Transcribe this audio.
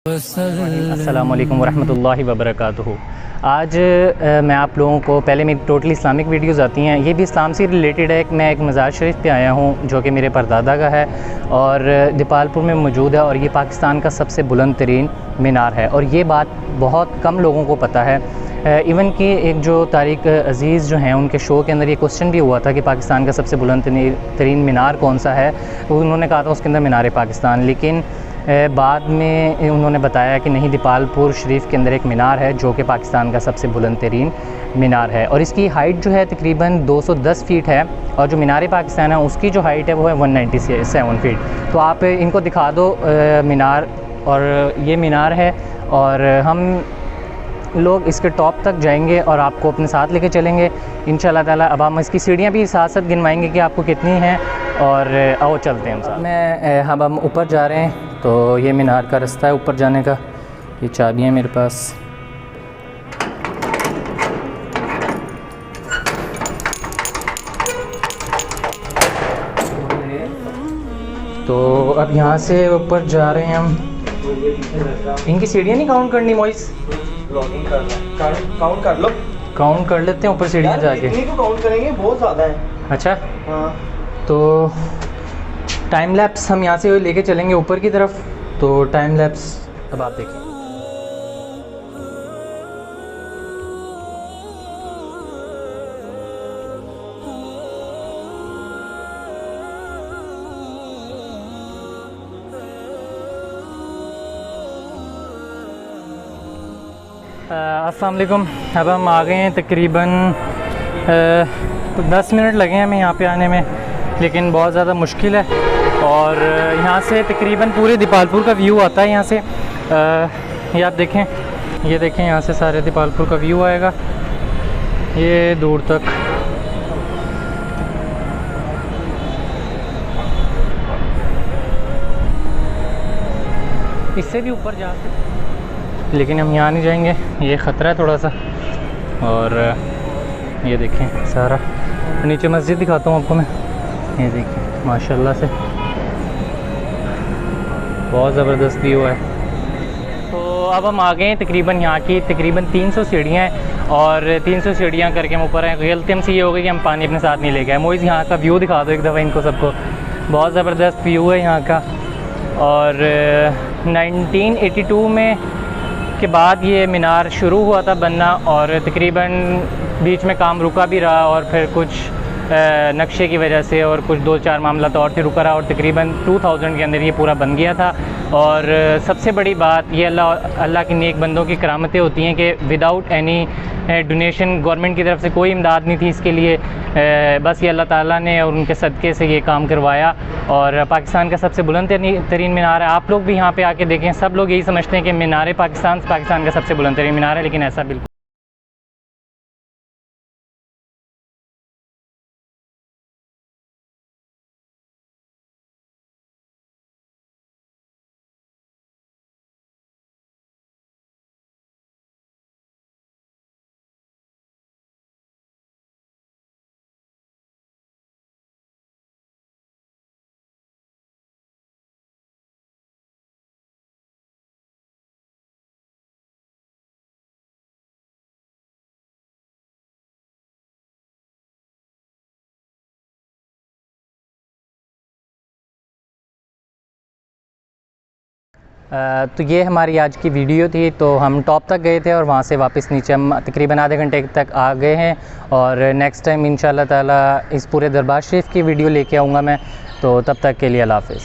अस्सलामु अलैकुम वरहमतुल्लाहि वबरकातुहू। आज मैं आप लोगों को, पहले मेरी टोटली इस्लामिक वीडियोज़ आती हैं, ये भी इस्लाम से रिलेटेड है। मैं एक मज़ार शरीफ पे आया हूँ जो कि मेरे परदादा का है और दीपालपुर में मौजूद है और ये पाकिस्तान का सबसे बुलंद तरीन मीनार है और ये बात बहुत कम लोगों को पता है। इवन कि एक जो तारिक अज़ीज़ जो हैं उनके शो के अंदर ये क्वेश्चन भी हुआ था कि पाकिस्तान का सबसे बुलंद तरीन मीनार कौन सा है, तो उन्होंने कहा था उसके अंदर मीनार पाकिस्तान, लेकिन बाद में उन्होंने बताया कि नहीं, दीपालपुर शरीफ के अंदर एक मीनार है जो कि पाकिस्तान का सबसे बुलंद तरीन मीनार है और इसकी हाइट जो है तकरीबन 210 फीट है और जो मीनार पाकिस्तान है उसकी जो हाइट है वो है 197 फीट। तो आप इनको दिखा दो मीनार, और ये मीनार है और हम लोग इसके टॉप तक जाएंगे और आपको अपने साथ लेके चलेंगे इंशाल्लाह ताला। अब हम इसकी सीढ़ियाँ भी साथ साथ गिनवाएंगे कि आपको कितनी हैं और आओ चलते हैं हम साथ। हम ऊपर जा रहे हैं, तो ये मीनार का रास्ता है ऊपर जाने का। ये चाबियाँ मेरे पास। तो अब यहाँ से ऊपर जा रहे हैं हम। इनकी सीढ़ियाँ नहीं काउंट करनी मोइस? काउंट कर लो। काउंट कर लेते हैं ऊपर सीढ़ियाँ जाके। इतनी को काउंट करेंगे, बहुत ज़्यादा है। अच्छा हाँ, तो टाइम लैप्स हम यहाँ से लेके चलेंगे ऊपर की तरफ। तो टाइम लैप्स अब आप देखें। अस्सलाम वालेकुम। अब हम आ गए हैं, तकरीबन 10 मिनट लगे हैं हमें यहाँ पे आने में, लेकिन बहुत ज़्यादा मुश्किल है। और यहाँ से तकरीबन पूरे दीपालपुर का व्यू आता है यहाँ से। ये आप देखें, ये देखें, यहाँ से सारे दीपालपुर का व्यू आएगा ये दूर तक। इससे भी ऊपर जा सकते, लेकिन हम यहाँ नहीं जाएंगे, ये ख़तरा है थोड़ा सा। और ये देखें सारा नीचे मस्जिद दिखाता हूँ आपको मैं। ये देखें माशाल्लाह से बहुत ज़बरदस्त व्यू है। तो अब हम आ गए हैं तकरीबन यहाँ की तकरीबन 300 सीढ़ियाँ हैं और 300 सीढ़ियाँ करके हम ऊपर हैं। गलती हमसे ये हो गई कि हम पानी अपने साथ नहीं ले गए। मोइज़ यहाँ का व्यू दिखा दो एक दफ़ा इनको सबको। बहुत ज़बरदस्त व्यू है यहाँ का। और 1982 में के बाद ये मीनार शुरू हुआ था बनना और तकरीबन बीच में काम रुका भी रहा और फिर कुछ नक्शे की वजह से और कुछ 2-4 मामला तो और थे रुका रहा और तकरीबन 2000 के अंदर ये पूरा बन गया था। और सबसे बड़ी बात ये अल्लाह की नेक बंदों की करामतें होती हैं कि विदाउट एनी डोनेशन, गवर्नमेंट की तरफ से कोई इमदाद नहीं थी इसके लिए। बस ये अल्लाह ताला ने और उनके सदक़े से ये काम करवाया और पाकिस्तान का सबसे बुलंद तरीन मीनार है। आप लोग भी यहाँ पे आके देखें, सब लोग यही समझते हैं कि मीनार पाकिस्तान का सबसे बुलंद तरीन मीनार है, लेकिन ऐसा बिल्कुल। तो ये हमारी आज की वीडियो थी। तो हम टॉप तक गए थे और वहाँ से वापस नीचे हम तकरीबन आधे घंटे तक आ गए हैं और नेक्स्ट टाइम इंशाल्लाह ताला इस पूरे दरबार शरीफ की वीडियो लेके आऊँगा मैं। तो तब तक के लिए अल्लाह हाफ़िज़।